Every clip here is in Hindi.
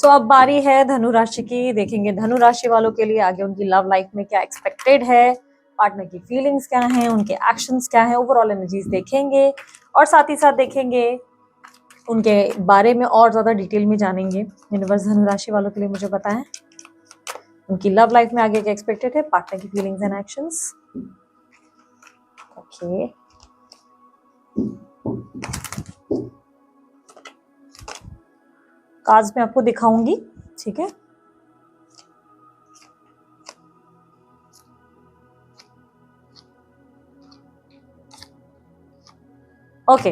सो अब बारी है धनु राशि की। देखेंगे धनु राशि वालों के लिए आगे उनकी लव लाइफ में क्या एक्सपेक्टेड है, पार्टनर की फीलिंग्स क्या हैं, उनके एक्शंस क्या हैं, ओवरऑल एनर्जीज देखेंगे और साथ ही साथ देखेंगे उनके बारे में और ज्यादा डिटेल में जानेंगे। यूनिवर्स धनु राशि वालों के लिए मुझे बताएं उनकी लव लाइफ में आगे क्या एक्सपेक्टेड है, पार्टनर की feelings and actions. Okay, cards में आपको दिखाऊंगी, ठीक है। ओके,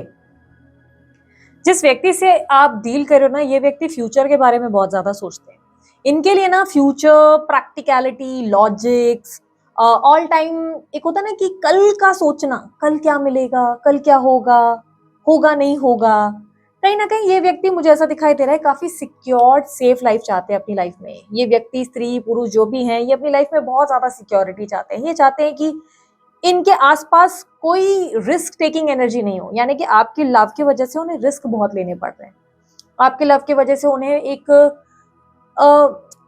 जिस व्यक्ति से आप डील कर रहे हो ना, ये व्यक्ति फ्यूचर के बारे में बहुत ज्यादा सोचते हैं। इनके लिए ना future, practicality, logics, all time एक होता है ना कि कल का सोचना, कल क्या मिलेगा, कल क्या होगा, होगा नहीं होगा। कहीं ना कहीं ये व्यक्ति मुझे ऐसा दिखाई दे रहा है काफी सिक्योर्ड सेफ लाइफ चाहते हैं अपनी लाइफ में। ये व्यक्ति, स्त्री पुरुष जो भी हैं, ये अपनी लाइफ में बहुत ज्यादा सिक्योरिटी चाहते हैं। ये चाहते हैं कि इनके आसपास कोई रिस्क टेकिंग एनर्जी नहीं हो, यानी कि आपकी लव की वजह से उन्हें रिस्क बहुत लेने पड़ रहे हैं। आपके लव की वजह से उन्हें एक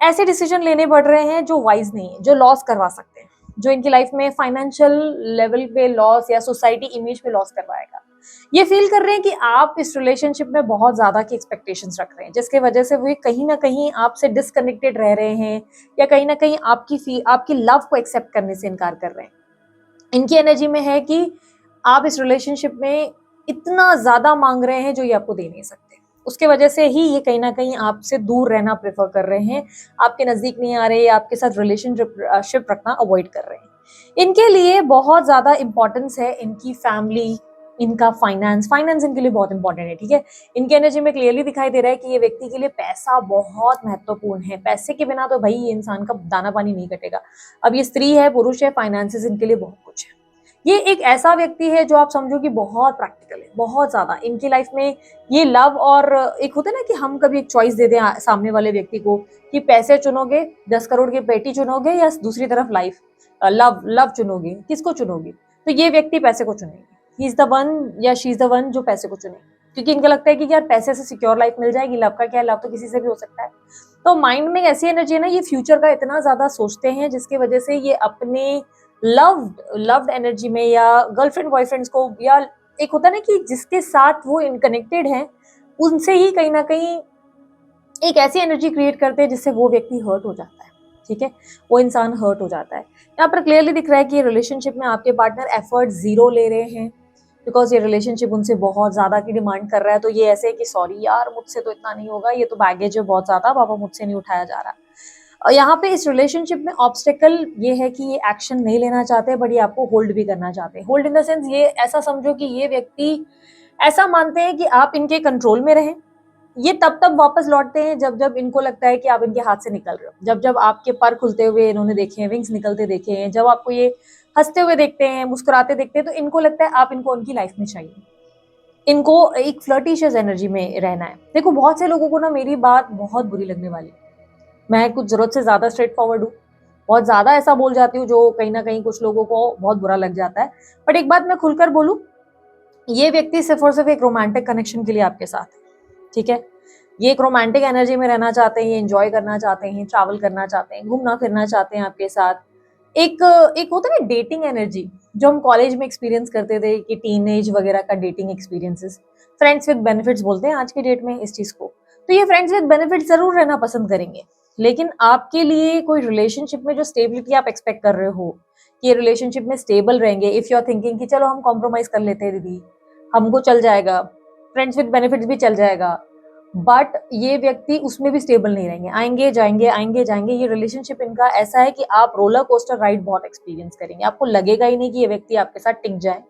ऐसे डिसीजन लेने पड़ रहे हैं जो वाइज नहीं है, जो लॉस करवा सकते हैं, जो इनकी लाइफ में फाइनेंशियल लेवल पे लॉस या सोसाइटी इमेज पे लॉस करवाएगा। ये फील कर रहे हैं कि आप इस रिलेशनशिप में बहुत ज्यादा की एक्सपेक्टेशंस रख रहे हैं, जिसके वजह से वो कहीं ना कहीं आपसे डिसकनेक्टेड रह रहे हैं या कहीं ना कहीं आपकी लव को एक्सेप्ट करने से इनकार कर रहे हैं। इनकी एनर्जी में है कि आप इस रिलेशनशिप में इतना ज्यादा मांग रहे हैं जो ये आपको दे नहीं सकते। उसके वजह से ही ये कहीं ना कहीं आपसे दूर रहना प्रेफर कर रहे हैं, आपके नजदीक नहीं आ रहे, आपके साथ रिलेशनशिप रखना अवॉइड कर रहे हैं। इनके लिए बहुत ज्यादा इंपॉर्टेंस है इनकी फैमिली, इनका फाइनेंस इनके लिए बहुत इंपॉर्टेंट है, ठीक है। इनके एनर्जी में क्लियरली दिखाई दे रहा है कि ये व्यक्ति के लिए पैसा बहुत महत्वपूर्ण है। पैसे के बिना तो भाई ये इंसान का दाना पानी नहीं कटेगा। अब ये स्त्री है, पुरुष है, फाइनेंसेस इनके लिए बहुत कुछ है। ये एक ऐसा व्यक्ति है जो आप समझो कि बहुत प्रैक्टिकल है, बहुत ज्यादा इनकी लाइफ में ये लव और एक होता है ना कि हम कभी एक चॉइस दे दें सामने वाले व्यक्ति को कि पैसे चुनोगे, 10 करोड़ की पेटी चुनोगे या दूसरी तरफ लाइफ, लव लव चुनोगे, किसको चुनोगे? तो ये व्यक्ति पैसे को चुनेंगे। ही इज द वन या शी इज द वन जो पैसे को चुनेंगे, क्योंकि इनको लगता है कि यार पैसे से सिक्योर लाइफ मिल जाएगी। लव का क्या है, लव तो किसी से भी हो सकता है। तो माइंड में ऐसी एनर्जी है ना, ये फ्यूचर का इतना ज्यादा सोचते हैं जिसकी वजह से ये अपने लव्ड एनर्जी में या गर्लफ्रेंड बॉयफ्रेंड्स को, या एक होता है ना कि जिसके साथ वो कनेक्टेड है, उनसे ही कहीं ना कहीं एक ऐसी एनर्जी क्रिएट करते हैं जिससे वो व्यक्ति हर्ट हो जाता है, ठीक है। वो इंसान हर्ट हो जाता है। यहाँ पर क्लियरली दिख रहा है कि ये रिलेशनशिप में आपके पार्टनर एफर्ट 0 ले रहे हैं, बिकॉज ये रिलेशनशिप उनसे बहुत ज्यादा की डिमांड कर रहा है। तो ये ऐसे है कि सॉरी यार, मुझसे तो इतना नहीं होगा, ये तो बैगेज है बहुत ज्यादा, पापा मुझसे नहीं उठाया जा रहा। और यहाँ पे इस रिलेशनशिप में ऑब्स्टेकल ये है कि ये एक्शन नहीं लेना चाहते, बट ये आपको होल्ड भी करना चाहते हैं। होल्ड इन द सेंस, ये ऐसा समझो कि ये व्यक्ति ऐसा मानते हैं कि आप इनके कंट्रोल में रहें। ये तब तब वापस लौटते हैं जब जब इनको लगता है कि आप इनके हाथ से निकल रहे हो, जब जब आपके पर खुलते हुए इन्होंने देखे हैं, विंग्स निकलते देखे हैं, जब आपको ये हंसते हुए देखते हैं, मुस्कुराते देखते हैं, तो इनको लगता है आप इनको उनकी लाइफ में चाहिए। इनको एक फ्लर्टिशियस एनर्जी में रहना है। देखो बहुत से लोगों को ना मेरी बात बहुत बुरी लगने वाली, मैं कुछ जरूरत से ज्यादा स्ट्रेट फॉरवर्ड हूँ, बहुत ज्यादा ऐसा बोल जाती हूँ जो कहीं ना कहीं कुछ लोगों को बहुत बुरा लग जाता है। बट एक बात मैं खुलकर बोलूं, ये व्यक्ति सिर्फ और सिर्फ एक रोमांटिक कनेक्शन के लिए आपके साथ है, ठीक है। ये एक रोमांटिक एनर्जी में रहना चाहते हैं, ये एंजॉय करना चाहते हैं, ट्रैवल करना चाहते हैं, घूमना फिरना चाहते हैं आपके साथ। एक एक होता है ना डेटिंग एनर्जी, जो हम कॉलेज में एक्सपीरियंस करते थे कि टीनेज वगैरह का dating experiences, friends with benefits बोलते हैं आज की डेट में इस चीज को। तो ये फ्रेंड्स विद बेनिफिट्स जरूर रहना पसंद करेंगे, लेकिन आपके लिए कोई रिलेशनशिप में जो स्टेबिलिटी आप एक्सपेक्ट कर रहे हो कि ये रिलेशनशिप में स्टेबल रहेंगे, इफ यू आर थिंकिंग कि चलो हम कॉम्प्रोमाइज कर लेते हैं दीदी, हमको चल जाएगा, फ्रेंड्स विद बेनिफिट्स भी चल जाएगा, बट ये व्यक्ति उसमें भी स्टेबल नहीं रहेंगे, आएंगे जाएंगे आएंगे जाएंगे। ये रिलेशनशिप इनका ऐसा है कि आप रोलर कोस्टर राइड बहुत एक्सपीरियंस करेंगे। आपको लगेगा ही नहीं कि ये व्यक्ति आपके साथ टिक जाए,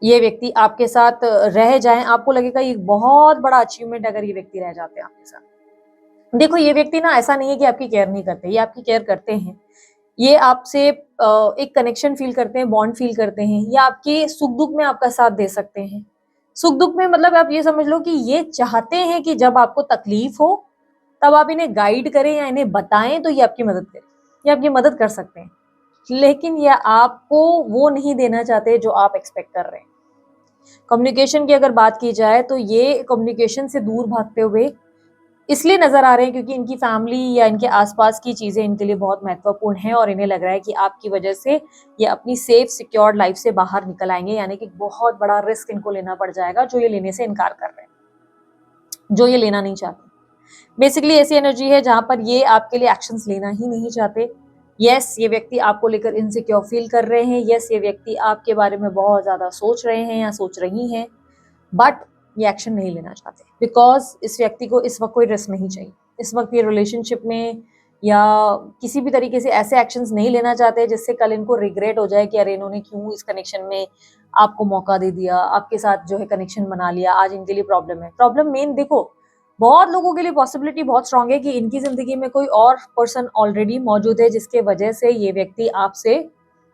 ये व्यक्ति आपके साथ रह जाए, आपको लगेगा ये बहुत बड़ा अचीवमेंट अगर ये व्यक्ति रह जाते हैं आपके साथ। देखो ये व्यक्ति ना ऐसा नहीं है कि आपकी केयर नहीं करते, ये आपकी केयर करते हैं। ये आपसे एक कनेक्शन फील करते हैं, बॉन्ड फील करते हैं, या आपके सुख दुख में आपका साथ दे सकते हैं। सुख दुख में मतलब आप ये समझ लो कि ये चाहते हैं कि जब आपको तकलीफ हो तब आप इन्हें गाइड करें या इन्हें बताएं तो ये आपकी मदद करें, ये आपकी मदद कर सकते हैं, लेकिन ये आपको वो नहीं देना चाहते जो आप एक्सपेक्ट कर रहे हैं। कम्युनिकेशन की अगर बात की जाए तो ये कम्युनिकेशन से दूर भागते हुए इसलिए नजर आ रहे हैं क्योंकि इनकी फैमिली या इनके आसपास की चीजें इनके लिए बहुत महत्वपूर्ण हैं और इन्हें लग रहा है कि आपकी वजह से ये अपनी सेफ सिक्योर्ड लाइफ से बाहर निकल आएंगे, यानी कि बहुत बड़ा रिस्क इनको लेना पड़ जाएगा जो ये लेने से इनकार कर रहे हैं, जो ये लेना नहीं चाहते। बेसिकली ऐसी एनर्जी है जहां पर ये आपके लिए एक्शंस लेना ही नहीं चाहते। यस, ये व्यक्ति आपको लेकर इनसिक्योर फील कर रहे हैं। यस, ये व्यक्ति आपके बारे में बहुत ज्यादा सोच रहे हैं या सोच रही हैं, बट ये एक्शन नहीं लेना चाहते बिकॉज इस व्यक्ति को इस वक्त कोई रिस्क नहीं चाहिए। इस वक्त ये रिलेशनशिप में या किसी भी तरीके से ऐसे एक्शंस नहीं लेना चाहते जिससे कल इनको रिग्रेट हो जाए कि अरे इन्होंने क्यों इस कनेक्शन में आपको मौका दे दिया, आपके साथ जो है कनेक्शन बना लिया, आज इनके लिए प्रॉब्लम है। प्रॉब्लम मेन देखो, बहुत लोगों के लिए पॉसिबिलिटी बहुत स्ट्रांग है कि इनकी जिंदगी में कोई और पर्सन ऑलरेडी मौजूद है जिसके वजह से ये व्यक्ति आपसे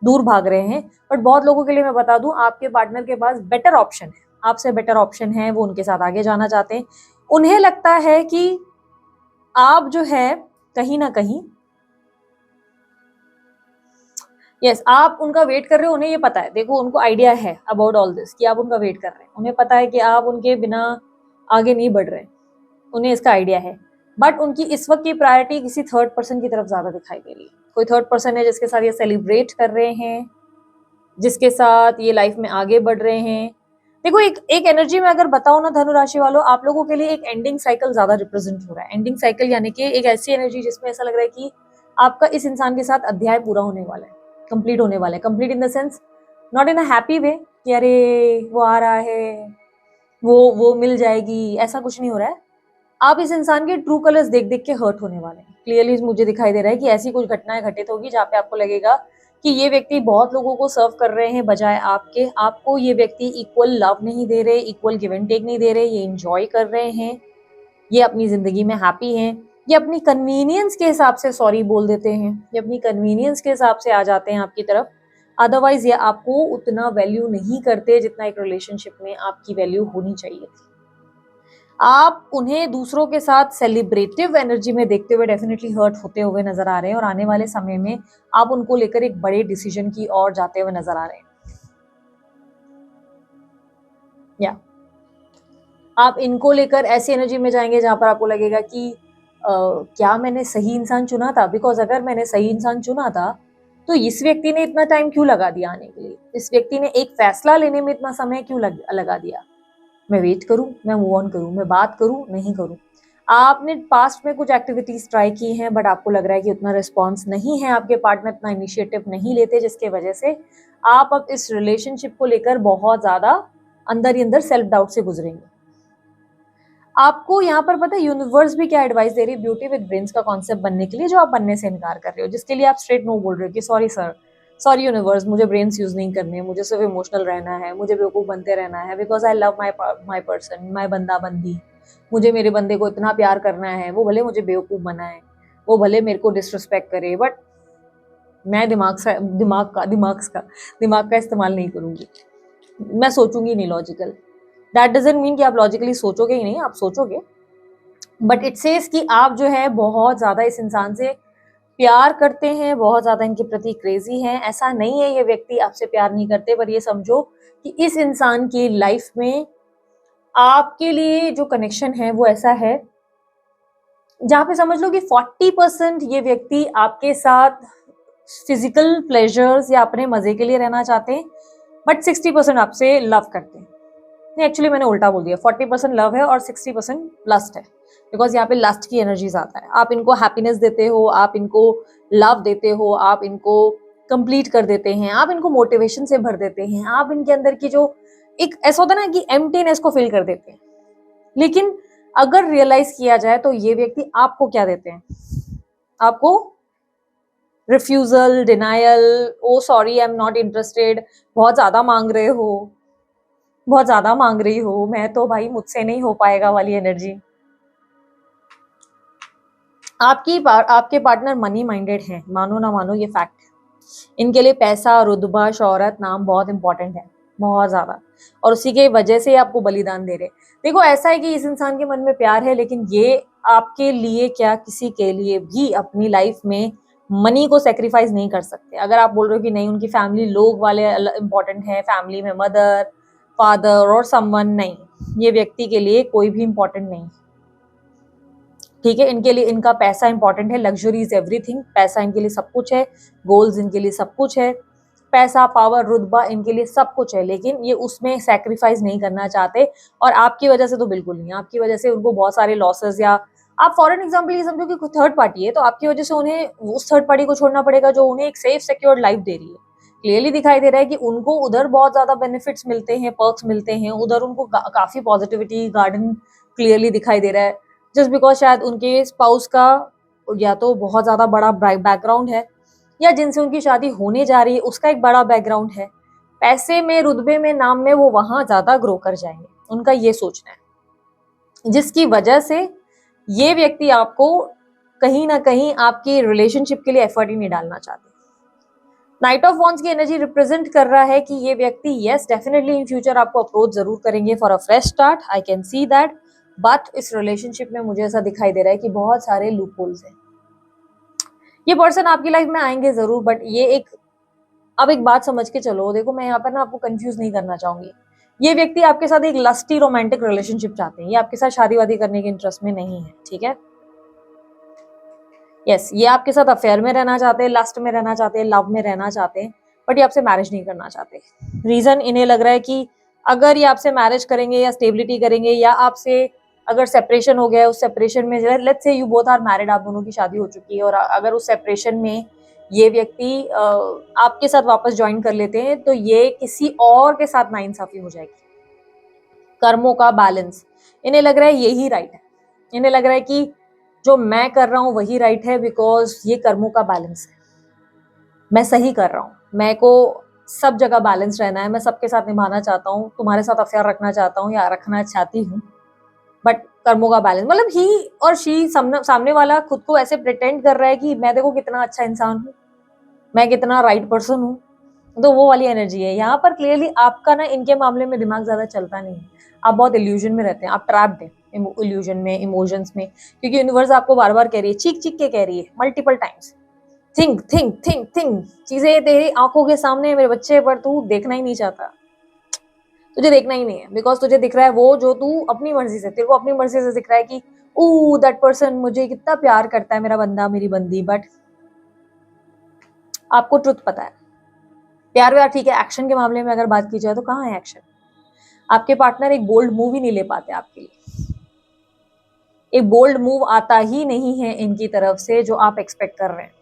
दूर भाग रहे हैं। बट बहुत लोगों के लिए मैं बता दूं, आपके पार्टनर के पास बेटर ऑप्शन है, आपसे बेटर ऑप्शन है, वो उनके साथ आगे जाना चाहते हैं। उन्हें लगता है कि आप जो है कहीं ना कहीं यस आप उनका वेट कर रहे हो। उन्हें ये पता है, देखो उनको आइडिया है अबाउट ऑल दिस कि आप उनका वेट कर रहे हैं। उन्हें पता है कि आप उनके बिना आगे नहीं बढ़ रहे, उन्हें इसका आइडिया है। बट उनकी इस वक्त की प्रायोरिटी किसी थर्ड पर्सन की तरफ ज्यादा दिखाई दे रही है। कोई थर्ड पर्सन है जिसके साथ ये सेलिब्रेट कर रहे हैं, जिसके साथ ये लाइफ में आगे बढ़ रहे हैं। देखो एक एनर्जी में अगर बताओ ना धनु राशि वालों, आप लोगों के लिए एक एंडिंग साइकिल ज्यादा रिप्रेजेंट हो रहा है। एंडिंग साइकिल यानी कि एक ऐसी एनर्जी जिसमें ऐसा लग रहा है कि आपका इस इंसान के साथ अध्याय पूरा होने वाला है, कंप्लीट होने वाला है। Complete in the sense not in a happy way कि अरे वो आ रहा है, वो मिल जाएगी, ऐसा कुछ नहीं हो रहा है। आप इस इंसान के ट्रू कलर्स देख देख के हर्ट होने वाले हैं। क्लियरली मुझे दिखाई दे रहा है कि ऐसी कुछ घटनाएं घटित होगी जहाँ पे आपको लगेगा कि ये व्यक्ति बहुत लोगों को सर्व कर रहे हैं बजाय आपके। आपको ये व्यक्ति इक्वल लव नहीं दे रहे, इक्वल गिव एंड टेक नहीं दे रहे, ये इंजॉय कर रहे हैं, ये अपनी जिंदगी में हैप्पी हैं। ये अपनी कन्वीनियंस के हिसाब से सॉरी बोल देते हैं, ये अपनी कन्वीनियंस के हिसाब से आ जाते हैं आपकी तरफ। अदरवाइज ये आपको उतना वैल्यू नहीं करते जितना एक रिलेशनशिप में आपकी वैल्यू होनी चाहिए थी। आप उन्हें दूसरों के साथ सेलिब्रेटिव एनर्जी में देखते हुए डेफिनेटली हर्ट होते हुए नजर आ रहे हैं और आने वाले समय में आप उनको लेकर एक बड़े डिसीजन की ओर जाते हुए नजर आ रहे हैं। या आप इनको लेकर ऐसी एनर्जी में जाएंगे जहां पर आपको लगेगा कि क्या मैंने सही इंसान चुना था? बिकॉज अगर मैंने सही इंसान चुना था तो इस व्यक्ति ने इतना टाइम क्यों लगा दिया आने के लिए? इस व्यक्ति ने एक फैसला लेने में इतना समय क्यों लगा दिया? मैं वेट करूं, मैं मूव ऑन करूं, मैं बात करूं, नहीं करूं? आपने पास्ट में कुछ एक्टिविटीज ट्राई की हैं बट आपको लग रहा है कि उतना रिस्पॉन्स नहीं है, आपके पार्टनर इतना इनिशिएटिव नहीं लेते, जिसके वजह से आप अब इस रिलेशनशिप को लेकर बहुत ज्यादा अंदर ही अंदर सेल्फ डाउट से गुजरेंगे। आपको यहाँ पर पता है यूनिवर्स भी क्या एडवाइस दे रही है? ब्यूटी विद ब्रेन्स का कॉन्सेप्ट बनने के लिए, जो आप बनने से इनकार कर रहे हो, जिसके लिए आप स्ट्रेट नो बोल रहे हो कि सॉरी सर, सॉरी यूनिवर्स, मुझे ब्रेन्स यूज नहीं करने, मुझे सिर्फ इमोशनल रहना है, मुझे बेवकूफ बनते रहना है, because I love my person, my बंदा बंदी। मुझे मेरे बंदे को इतना प्यार करना है, वो भले मुझे बेवकूफ बनाए, वो भले मेरे को डिसरिस्पेक्ट करे, बट मैं दिमाग का इस्तेमाल नहीं करूंगी, मैं सोचूंगी नहीं लॉजिकल। दैट डजंट मीन कि आप लॉजिकली सोचोगे ही नहीं, आप सोचोगे, बट इट सेज कि आप जो है बहुत ज्यादा इस इंसान से प्यार करते हैं, बहुत ज्यादा इनके प्रति क्रेजी हैं। ऐसा नहीं है ये व्यक्ति आपसे प्यार नहीं करते, पर ये समझो कि इस इंसान की लाइफ में आपके लिए जो कनेक्शन है वो ऐसा है जहां पे समझ लो कि 40% ये व्यक्ति आपके साथ फिजिकल प्लेजर्स या अपने मजे के लिए रहना चाहते हैं, बट 60% आपसे लव करते हैं। नहीं, एक्चुअली मैंने उल्टा बोल दिया, 40% लव है और 60% लस्ट है, बिकॉज यहाँ पे लस्ट की एनर्जीज आता है। आप इनको हैप्पीनेस देते हो, आप इनको लव देते हो, आप इनको कंप्लीट कर देते हैं, आप इनको मोटिवेशन से भर देते हैं, आप इनके अंदर की जो एक ऐसा होता है ना कि एम्प्टीनेस को फिल कर देते हैं। लेकिन अगर रियलाइज किया जाए तो ये व्यक्ति आपको क्या देते हैं? आपको refusal, denial, oh sorry I am not interested, बहुत ज्यादा मांग रहे हो, बहुत ज्यादा मांग रही हो, मैं तो भाई मुझसे नहीं हो पाएगा वाली एनर्जी। आपके पार्टनर मनी माइंडेड है, मानो ना मानो ये फैक्ट है। इनके लिए पैसा, रुतबा, शोहरत, नाम बहुत इंपॉर्टेंट है, बहुत ज्यादा, और उसी के वजह से आपको बलिदान दे रहे। देखो ऐसा है कि इस इंसान के मन में प्यार है, लेकिन ये आपके लिए क्या किसी के लिए भी अपनी लाइफ में मनी को सेक्रीफाइस नहीं कर सकते। अगर आप बोल रहे हो कि नहीं उनकी फैमिली लोग वाले इंपॉर्टेंट है, फैमिली में मदर, फादर और समवन, नहीं, ये व्यक्ति के लिए कोई भी इंपॉर्टेंट नहीं। ठीक है, इनके लिए इनका पैसा इंपॉर्टेंट है, लग्जरी इज एवरीथिंग, पैसा इनके लिए सब कुछ है, गोल्स इनके लिए सब कुछ है, पैसा, पावर, रुतबा इनके लिए सब कुछ है, लेकिन ये उसमें सैक्रिफाइस नहीं करना चाहते। और आपकी वजह से तो बिल्कुल नहीं, आपकी वजह से उनको बहुत सारे लॉसेस, या आप फॉर एन एग्जाम्पल ये समझो कि थर्ड पार्टी है, तो आपकी वजह से उन्हें उस थर्ड पार्टी को छोड़ना पड़ेगा जो उन्हें एक सेफ सिक्योर लाइफ दे रही है। क्लियरली दिखाई दे रहा है कि उनको उधर बहुत ज्यादा बेनिफिट्स मिलते हैं, पर्क्स मिलते हैं, उधर उनको काफी पॉजिटिविटी गार्डन क्लियरली दिखाई दे रहा है, जस्ट बिकॉज शायद उनके स्पाउस का या तो बहुत ज्यादा बड़ा बैकग्राउंड है, या जिनसे उनकी शादी होने जा रही है उसका एक बड़ा बैकग्राउंड है, पैसे में, रुतबे में, नाम में वो वहां ज्यादा ग्रो कर जाएंगे, उनका ये सोचना है, जिसकी वजह से ये व्यक्ति आपको कहीं ना कहीं आपकी रिलेशनशिप के लिए एफर्ट ही नहीं डालना चाहते। नाइट ऑफ वॉन्ड्स की एनर्जी रिप्रेजेंट कर रहा है कि ये व्यक्ति यस डेफिनेटली इन फ्यूचर आपको अप्रोच जरूर करेंगे for a fresh start, I can see that, but इस रिलेशनशिप में मुझे ऐसा दिखाई दे रहा है कि बहुत सारे लूप होल्स हैं। ये पर्सन आपकी लाइफ में आएंगे जरूर, बट ये एक, अब एक बात समझ के चलो, देखो मैं यहाँ पर ना आपको कंफ्यूज नहीं करना चाहूंगी, ये व्यक्ति आपके साथ एक लस्टी रोमांटिक रिलेशनशिप चाहते हैं, ये आपके साथ शादी वादी करने के इंटरेस्ट में नहीं है, ठीक है। यस, ये आपके साथ अफेयर में रहना चाहते हैं, लस्ट में रहना चाहते हैं, लव में रहना चाहते हैं, बट ये आपसे मैरिज नहीं करना चाहते। रीजन इन्हें लग रहा है कि अगर ये आपसे मैरिज करेंगे या स्टेबिलिटी करेंगे, या आपसे अगर सेपरेशन हो गया है, उस सेपरेशन में let's say you both are married, आप दोनों की शादी हो चुकी है, और अगर उस सेपरेशन में ये व्यक्ति आपके साथ वापस ज्वाइन कर लेते हैं, तो ये किसी और के साथ नाइंसाफी हो जाएगी। कर्मों का बैलेंस, इन्हें लग रहा है यही राइट है, इन्हें लग रहा है कि जो मैं कर रहा हूं वही राइट है, बिकॉज ये कर्मों का बैलेंस है, मैं सही कर रहा हूँ, मैं को सब जगह बैलेंस रहना है, मैं सबके साथ निभाना चाहता हूँ, तुम्हारे साथ अफेयर रखना चाहता हूँ या रखना चाहती हूँ, बट कर्मों का बैलेंस मतलब ही और शी, सामने वाला खुद को ऐसे प्रिटेंड कर रहा है कि मैं देखो कितना अच्छा इंसान हूँ, मैं कितना राइट पर्सन हूँ, तो वो वाली एनर्जी है यहाँ पर। क्लियरली आपका ना इनके मामले में दिमाग ज्यादा चलता नहीं है, आप बहुत इल्यूजन में रहते हैं, आप ट्रैप्ड हैं इल्यूजन में, इमोशंस में, क्योंकि यूनिवर्स आपको बार बार कह रही है, चीख चीख के कह रही है multiple times, think think think think, चीजें तेरी आंखों के सामने मेरे बच्चे, पर तू देखना ही नहीं चाहता, तुझे देखना ही नहीं है, बिकॉज तुझे दिख रहा है वो जो तू अपनी मर्जी से, तेरे को अपनी मर्जी से दिख रहा है कि ओ दैट पर्सन मुझे कितना प्यार करता है, मेरा बंदा मेरी बंदी, बट आपको ट्रुथ पता है। प्यार व्यार ठीक है, एक्शन के मामले में अगर बात की जाए तो कहाँ है एक्शन, आपके पार्टनर एक बोल्ड मूव ही नहीं ले पाते आपके लिए, एक बोल्ड मूव आता ही नहीं है इनकी तरफ से जो आप एक्सपेक्ट कर रहे हैं।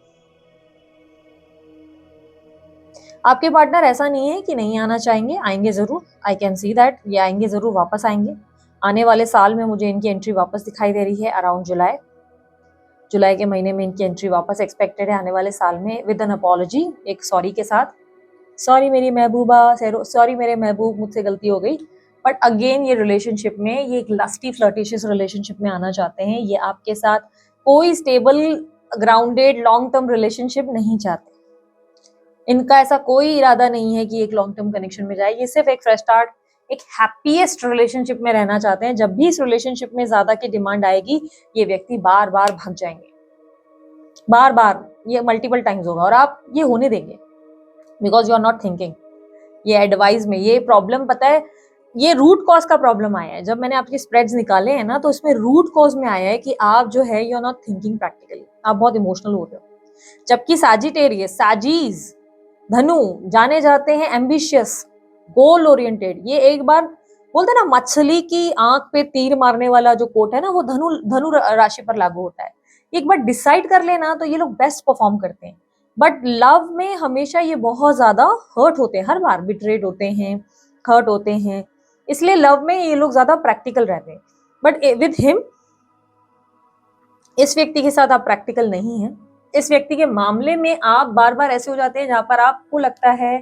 आपके पार्टनर ऐसा नहीं है कि नहीं आना चाहेंगे, आएंगे जरूर, आई कैन सी दैट, ये आएंगे जरूर, वापस आएंगे आने वाले साल में, मुझे इनकी एंट्री वापस दिखाई दे रही है अराउंड जुलाई के महीने में इनकी एंट्री वापस एक्सपेक्टेड है आने वाले साल में, विद एन अपॉलॉजी, एक सॉरी के साथ, सॉरी मेरी महबूबा, सॉरी मेरे महबूब, मुझसे गलती हो गई, बट अगेन ये रिलेशनशिप में, ये एक लस्टी फ्लर्टिशियस रिलेशनशिप में आना चाहते हैं, ये आपके साथ कोई stable grounded long term relationship नहीं चाहते, इनका ऐसा कोई इरादा नहीं है कि एक लॉन्ग टर्म कनेक्शन में जाए, ये सिर्फ एक फ्रेश स्टार्ट, एक हैप्पीएस्ट रिलेशनशिप में रहना चाहते हैं। जब भी इस रिलेशनशिप में ज्यादा की डिमांड आएगी, ये व्यक्ति बार बार भाग जाएंगे, बार बार, ये मल्टीपल टाइम्स होगा, और आप ये होने देंगे because you are not thinking. ये एडवाइस में ये प्रॉब्लम पता है, ये रूट कॉज का प्रॉब्लम आया है, जब मैंने आपके स्प्रेड्स निकाले हैं ना, तो इसमें रूट कॉज में आया है कि आप जो है you are not thinking practically, आप बहुत इमोशनल हो रहे हो, जबकि साजिटेरियस, साजीज, धनु जाने जाते हैं एम्बिशियस, गोल ओरिएंटेड, ये एक बार बोलते हैं ना मछली की आंख पे तीर मारने वाला जो कोट है ना, वो धनु धनु राशि पर लागू होता है, एक बार डिसाइड कर लेना तो ये लोग बेस्ट परफॉर्म करते हैं, बट लव में हमेशा ये बहुत ज्यादा हर्ट होते हैं, हर बार बिट्रेड होते हैं, हर्ट होते हैं, इसलिए लव में ये लोग ज्यादा प्रैक्टिकल रहते हैं, बट विद हिम, इस व्यक्ति के साथ आप प्रैक्टिकल नहीं है, इस व्यक्ति के मामले में आप बार बार ऐसे हो जाते हैं जहां पर आपको लगता है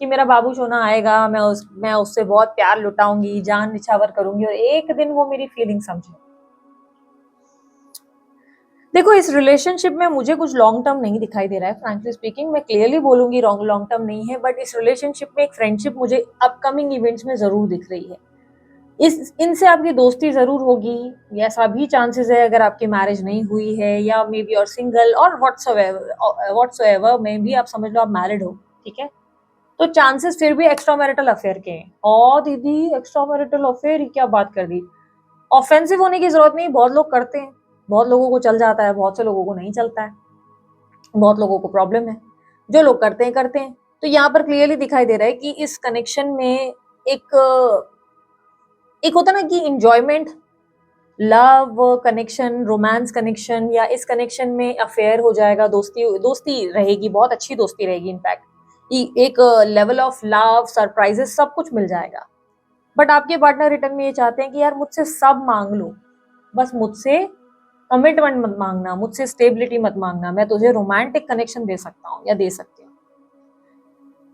कि मेरा बाबू सोना आएगा, मैं उससे बहुत प्यार लुटाऊंगी, जान निछावर करूंगी, और एक दिन वो मेरी फीलिंग समझे। देखो इस रिलेशनशिप में मुझे कुछ लॉन्ग टर्म नहीं दिखाई दे रहा है, फ्रैंकली स्पीकिंग, मैं क्लियरली बोलूंगी लॉन्ग टर्म नहीं है, बट इस रिलेशनशिप में एक फ्रेंडशिप मुझे अपकमिंग इवेंट्स में जरूर दिख रही है, इनसे आपकी दोस्ती जरूर होगी, ऐसा भी चांसेस है अगर आपकी मैरिज नहीं हुई है, या मे बी और सिंगल और व्हाट्सोएवर में भी आप समझ लो आप मैरिड हो, ठीक है, तो चांसेस फिर भी एक्स्ट्रा मैरिटल अफेयर के हैं। और दीदी एक्स्ट्रा मैरिटल अफेयर ही क्या बात कर दी, ऑफेंसिव होने की जरूरत नहीं, बहुत लोग करते हैं, बहुत लोगों को चल जाता है, बहुत से लोगों को नहीं चलता है, बहुत लोगों को प्रॉब्लम है। जो लोग करते हैं करते हैं। तो यहाँ पर क्लियरली दिखाई दे रहा है कि इस कनेक्शन में एक एक होता ना कि enjoyment, love connection, romance connection, या इस कनेक्शन में अफेयर हो जाएगा, दोस्ती दोस्ती रहेगी, बहुत अच्छी दोस्ती रहेगी। इनफैक्ट एक लेवल ऑफ लव, सरप्राइजेस, सब कुछ मिल जाएगा। बट आपके पार्टनर रिटर्न में ये चाहते हैं कि यार मुझसे सब मांग लो, बस मुझसे कमिटमेंट मत मांगना, मुझसे स्टेबिलिटी मत मांगना, मैं तुझे रोमांटिक कनेक्शन दे सकता हूँ या दे सकती हूँ।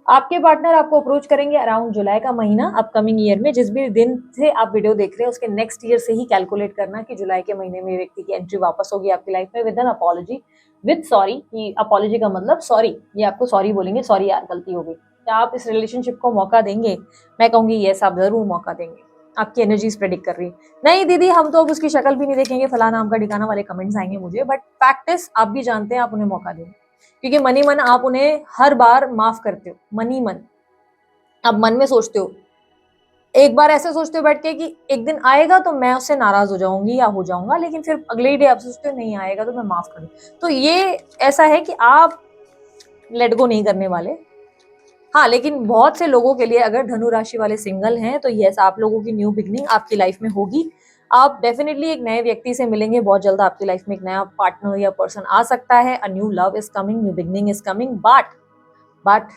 आपके पार्टनर आपको अप्रोच करेंगे अराउंड जुलाई का महीना, अपकमिंग ईयर में। जिस भी दिन से आप वीडियो देख रहे हैं उसके नेक्स्ट ईयर से ही कैलकुलेट करना कि जुलाई के महीने में व्यक्ति की एंट्री वापस होगी आपकी लाइफ में with N apology, with sorry. कि अपॉलॉजी का मतलब सॉरी, ये आपको सॉरी बोलेंगे, सॉरी यार गलती हो गई। क्या आप इस रिलेशनशिप को मौका देंगे? मैं कहूंगी यस, आप जरूर मौका देंगे। आपकी एनर्जीज प्रेडिक्ट कर रही है। नहीं दीदी हम तो अब उसकी शक्ल भी नहीं देखेंगे, फलाना नाम का ठिकाना वाले कमेंट्स आएंगे मुझे, बट फैक्ट इज आप भी जानते हैं आप उन्हें मौका देंगे, क्योंकि मनी मन आप उन्हें हर बार माफ करते हो। मनी मन आप मन में सोचते हो, एक बार ऐसे सोचते हो बैठ के कि एक दिन आएगा तो मैं उससे नाराज हो जाऊंगी या हो जाऊंगा, लेकिन फिर अगले ही डे आप सोचते हो नहीं आएगा तो मैं माफ कर दूं। तो ये ऐसा है कि आप लेट गो नहीं करने वाले। हाँ, लेकिन बहुत से लोगों के लिए, अगर धनु राशि वाले सिंगल हैं तो यस, आप लोगों की न्यू बिगनिंग आपकी लाइफ में होगी। आप डेफिनेटली एक नए व्यक्ति से मिलेंगे बहुत जल्द। आपकी लाइफ में एक नया पार्टनर या पर्सन आ सकता है। A new love is coming, new beginning is coming, but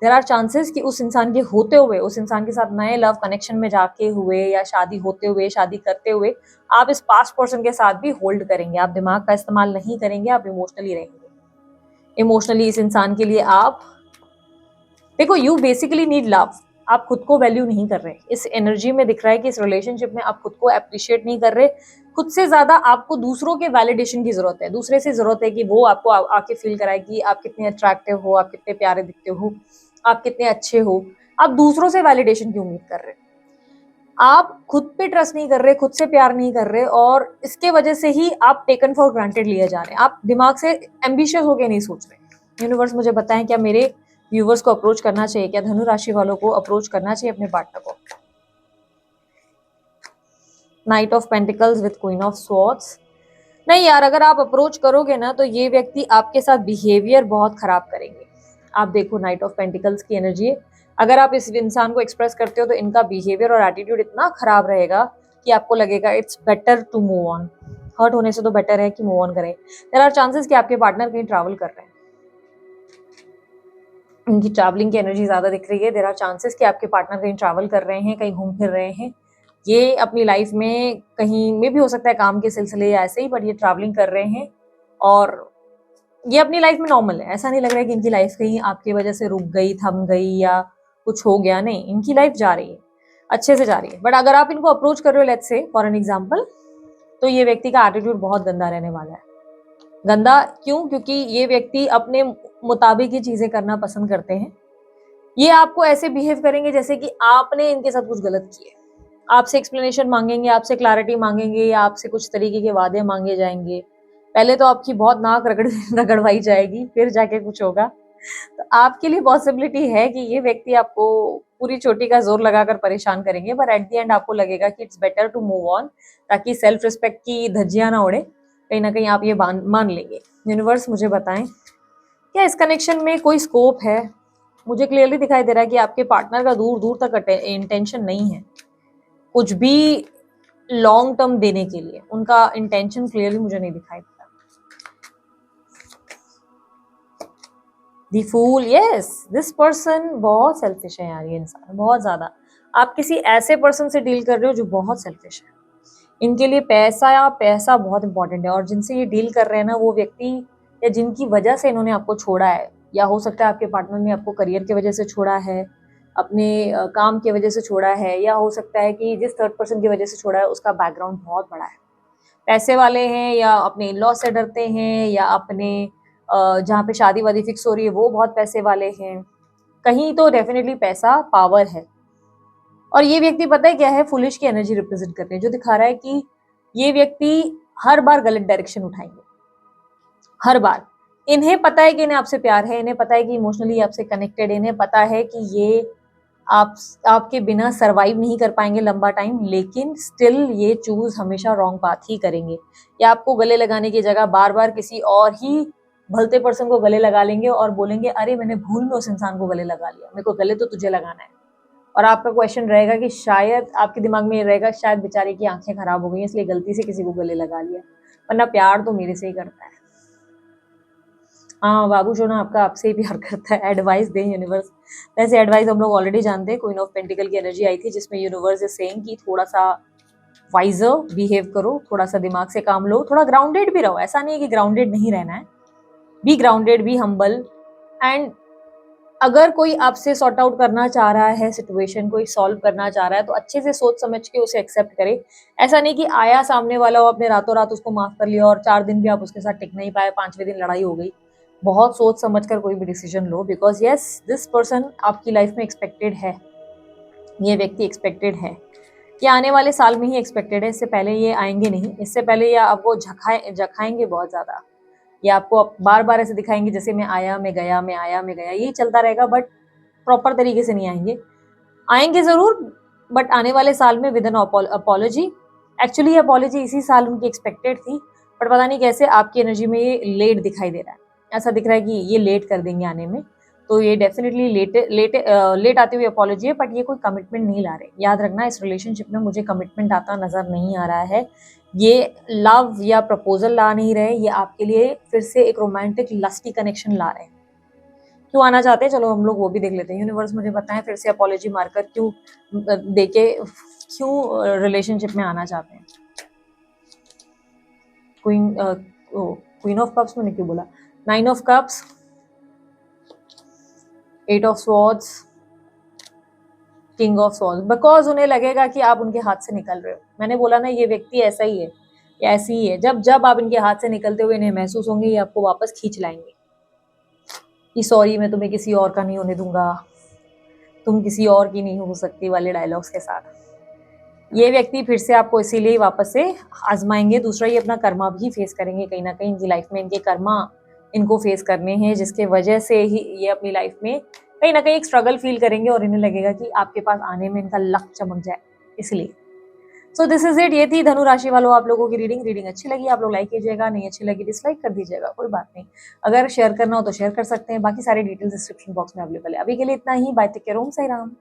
there are chances कि उस इंसान के होते हुए, उस इंसान के साथ नए लव कनेक्शन में जाके हुए, या शादी होते हुए, शादी करते हुए, आप इस पास्ट पर्सन के साथ भी होल्ड करेंगे। आप दिमाग का इस्तेमाल नहीं करेंगे, आप इमोशनली रहेंगे। इमोशनली इस इंसान के लिए आप देखो, यू बेसिकली नीड लव। आप खुद को वैल्यू नहीं कर रहे। इस एनर्जी में दिख रहा है कि इस रिलेशनशिप में आप खुद को अप्रिशिएट नहीं कर रहे। खुद से ज्यादा आपको दूसरों के वैलिडेशन की जरूरत है। दूसरे से जरूरत है कि वो आपको आके फील कराए कि आप कितने अट्रैक्टिव हो, आप कितने प्यारे दिखते हो, आप कितने अच्छे हो। आप दूसरों से वैलिडेशन की उम्मीद कर रहे। आप खुद पे ट्रस्ट नहीं कर रहे, खुद से प्यार नहीं कर रहे, और इसके वजह से ही आप टेकन फॉर ग्रांटेड लिए जा रहे हैं। आप दिमाग से एम्बिशियस होके नहीं सोच रहे। यूनिवर्स मुझे बताएं, क्या मेरे व्यूवर्स को अप्रोच करना चाहिए? क्या धनु राशि वालों को अप्रोच करना चाहिए अपने पार्टनर को? Night of pentacles with queen of swords. नहीं यार, अगर आप अप्रोच करोगे ना तो ये व्यक्ति आपके साथ बिहेवियर बहुत खराब करेंगे। आप देखो, नाइट ऑफ पेंटिकल्स की एनर्जी है। अगर आप इस इंसान को एक्सप्रेस करते हो तो इनका बिहेवियर और एटीट्यूड इतना खराब रहेगा कि आपको लगेगा it's better to move on. Hurt होने से तो बेटर है कि मूव ऑन करें। देयर आर चांसेस कि आपके पार्टनर कहीं ट्रैवल कर रहे हैं, उनकी ट्रैवलिंग की एनर्जी ज्यादा दिख रही है। देयर आर चांसेस कि आपके पार्टनर कहीं ट्रैवल कर रहे हैं, कहीं घूम फिर रहे हैं। ये अपनी लाइफ में कहीं में भी हो सकता है, काम के सिलसिले या ऐसे ही, बट ये ट्रैवलिंग कर रहे हैं और ये अपनी लाइफ में नॉर्मल है। ऐसा नहीं लग रहा है कि इनकी लाइफ कहीं आपकी वजह से रुक गई, थम गई या कुछ हो गया। नहीं, इनकी लाइफ जा रही है, अच्छे से जा रही है। बट अगर आप इनको अप्रोच कर रहे हो, let's say for an example, तो ये व्यक्ति का एटीट्यूड बहुत गंदा रहने वाला है। गंदा क्यों? क्योंकि ये व्यक्ति अपने मुताबिक ही चीजें करना पसंद करते हैं। ये आपको ऐसे बिहेव करेंगे जैसे कि आपने इनके साथ कुछ गलत किया। आपसे एक्सप्लेनेशन मांगेंगे, आपसे क्लैरिटी मांगेंगे, या आपसे कुछ तरीके के वादे मांगे जाएंगे। पहले तो आपकी बहुत नाक रगड़वाई जाएगी, फिर जाके कुछ होगा। तो आपके लिए पॉसिबिलिटी है कि ये व्यक्ति आपको पूरी चोटी का जोर लगाकर परेशान करेंगे, पर एट द एंड आपको लगेगा कि it's better to move on, ताकि सेल्फ रिस्पेक्ट की धज्जियां ना उड़े। कहीं ना कहीं आप ये मान लेंगे। यूनिवर्स मुझे बताएं, क्या इस कनेक्शन में कोई स्कोप है? मुझे क्लियरली दिखाई दे रहा है कि आपके पार्टनर का दूर दूर तक इंटेंशन नहीं है कुछ भी लॉन्ग टर्म देने के लिए। उनका इंटेंशन क्लियरली मुझे नहीं दिखाई देता। The fool, yes, this person बहुत सेल्फिश है यार। ये इंसान बहुत ज्यादा। आप किसी ऐसे पर्सन से डील कर रहे हो जो बहुत सेल्फिश है। इनके लिए पैसा या पैसा बहुत इंपॉर्टेंट है, और जिनसे ये डील कर रहे हैं ना, वो व्यक्ति या जिनकी वजह से इन्होंने आपको छोड़ा है, या हो सकता है आपके पार्टनर ने आपको करियर की वजह से छोड़ा है, अपने काम की वजह से छोड़ा है, या हो सकता है कि जिस थर्ड पर्सन की वजह से छोड़ा है उसका बैकग्राउंड बहुत बड़ा है। पैसे वाले हैं, या अपने इन लॉ से डरते हैं, या अपने जहाँ पे शादी वादी फिक्स हो रही है वो बहुत पैसे वाले हैं। कहीं तो डेफिनेटली पैसा पावर है। और ये व्यक्ति पता है क्या है, फुलिश की एनर्जी रिप्रेजेंट करते हैं, जो दिखा रहा है कि ये व्यक्ति हर बार गलत डायरेक्शन उठाएंगे। हर बार इन्हें पता है कि इन्हें आपसे प्यार है, इन्हें पता है कि इमोशनली आपसे कनेक्टेड, इन्हें पता है कि ये आप आपके बिना सरवाइव नहीं कर पाएंगे लंबा टाइम, लेकिन स्टिल ये चूज हमेशा रॉन्ग पाथ ही करेंगे, या आपको गले लगाने की जगह बार बार किसी और ही भलते पर्सन को गले लगा लेंगे और बोलेंगे अरे मैंने भूल में उस इंसान को गले लगा लिया, मेरे को गले तो तुझे लगाना है। और आपका क्वेश्चन रहेगा कि शायद आपके दिमाग में ये रहेगा शायद बेचारे की आंखें खराब हो गई इसलिए गलती से किसी को गले लगा लिया, वरना प्यार तो मेरे से ही करता है। हाँ बाबू सोना आपका आपसे ही प्यार करता है। एडवाइस दें यूनिवर्स। वैसे एडवाइस हम लोग ऑलरेडी जानते हैं, क्वीन ऑफ पेंटिकल की एनर्जी आई थी जिसमें यूनिवर्स इज सेइंग कि थोड़ा सा वाइजर बिहेव करो, थोड़ा सा दिमाग से काम लो, थोड़ा ग्राउंडेड भी रहो। ऐसा नहीं है कि ग्राउंडेड नहीं रहना है, be grounded, be humble. And अगर कोई आपसे सॉर्ट आउट करना चाह रहा है सिचुएशन, कोई सॉल्व करना चाह रहा है, तो अच्छे से सोच समझ के उसे एक्सेप्ट करे। ऐसा नहीं कि आया सामने वाला हो आपने रातों रात उसको माफ कर लिया और 4 दिन भी आप उसके साथ टिक नहीं पाए, 5वें दिन लड़ाई हो गई। बहुत सोच समझ कर कोई भी decision low, because yes this person आपकी लाइफ में एक्सपेक्टेड है, ये व्यक्ति एक्सपेक्टेड है। ये आने वाले साल में ही एक्सपेक्टेड है, इससे पहले ये आएंगे नहीं। इससे पहले ये आपको झखाएंगे बहुत ज्यादा, ये आपको बार बार ऐसे दिखाएंगे जैसे मैं आया मैं गया, मैं आया मैं गया, यही चलता रहेगा, बट प्रॉपर तरीके से नहीं आएंगे। आएंगे जरूर, बट आने वाले साल में विद एन अपॉलॉजी। एक्चुअली ये अपॉलॉजी इसी साल उनकी एक्सपेक्टेड थी, बट पता नहीं कैसे आपकी एनर्जी में ये लेट दिखाई दे रहा है। ऐसा दिख रहा है कि ये लेट कर देंगे आने में, तो ये डेफिनेटली लेट आती हुई अपॉलॉजी है, बट ये कोई कमिटमेंट नहीं ला रहे। याद रखना इस रिलेशनशिप में मुझे कमिटमेंट आता नजर नहीं आ रहा है। ये लव या प्रपोजल ला नहीं रहे, ये आपके लिए फिर से एक रोमांटिक लस्टी कनेक्शन ला रहे हैं। क्यों आना चाहते हैं चलो हम लोग वो भी देख लेते हैं। यूनिवर्स मुझे बताएं फिर से अपॉलॉजी मारकर क्यों देके क्यों रिलेशनशिप में आना चाहते हैं। क्वीन ऑफ कप्स मैंने क्यों बोला, 9 of cups, 8 of swords, king of swords. Because उन्हें लगेगा कि आप उनके हाथ से निकल रहे हो। मैंने बोला ना ये व्यक्ति ऐसा ही है, ये ऐसी ही है। जब जब आप इनके हाथ से निकलते हुए इन्हें महसूस होंगे, ये आपको वापस खींच लाएंगे कि सॉरी मैं तुम्हें किसी और का नहीं होने दूंगा, तुम किसी और की नहीं हो सकती वाले डायलॉग्स के साथ ये व्यक्ति फिर से आपको इसीलिए वापस से आजमाएंगे। दूसरा ये अपना कर्मा भी फेस करेंगे, कहीं ना कहीं इनकी लाइफ में इनके कर्मा इनको फेस करने हैं, जिसके वजह से ही ये अपनी लाइफ में कहीं ना कहीं एक स्ट्रगल फील करेंगे और इन्हें लगेगा कि आपके पास आने में इनका लक चमक जाए, इसलिए। So this is it. ये थी धनु राशि वालों आप लोगों की रीडिंग अच्छी लगी आप लोग लाइक कीजिएगा, नहीं अच्छी लगी डिसलाइक कर दीजिएगा, कोई बात नहीं। अगर शेयर करना हो तो शेयर कर सकते हैं, बाकी सारे डिटेल्स डिस्क्रिप्शन बॉक्स में अवेलेबल है। अभी के लिए इतना ही, बाय, टेक केयर, ओम साई राम।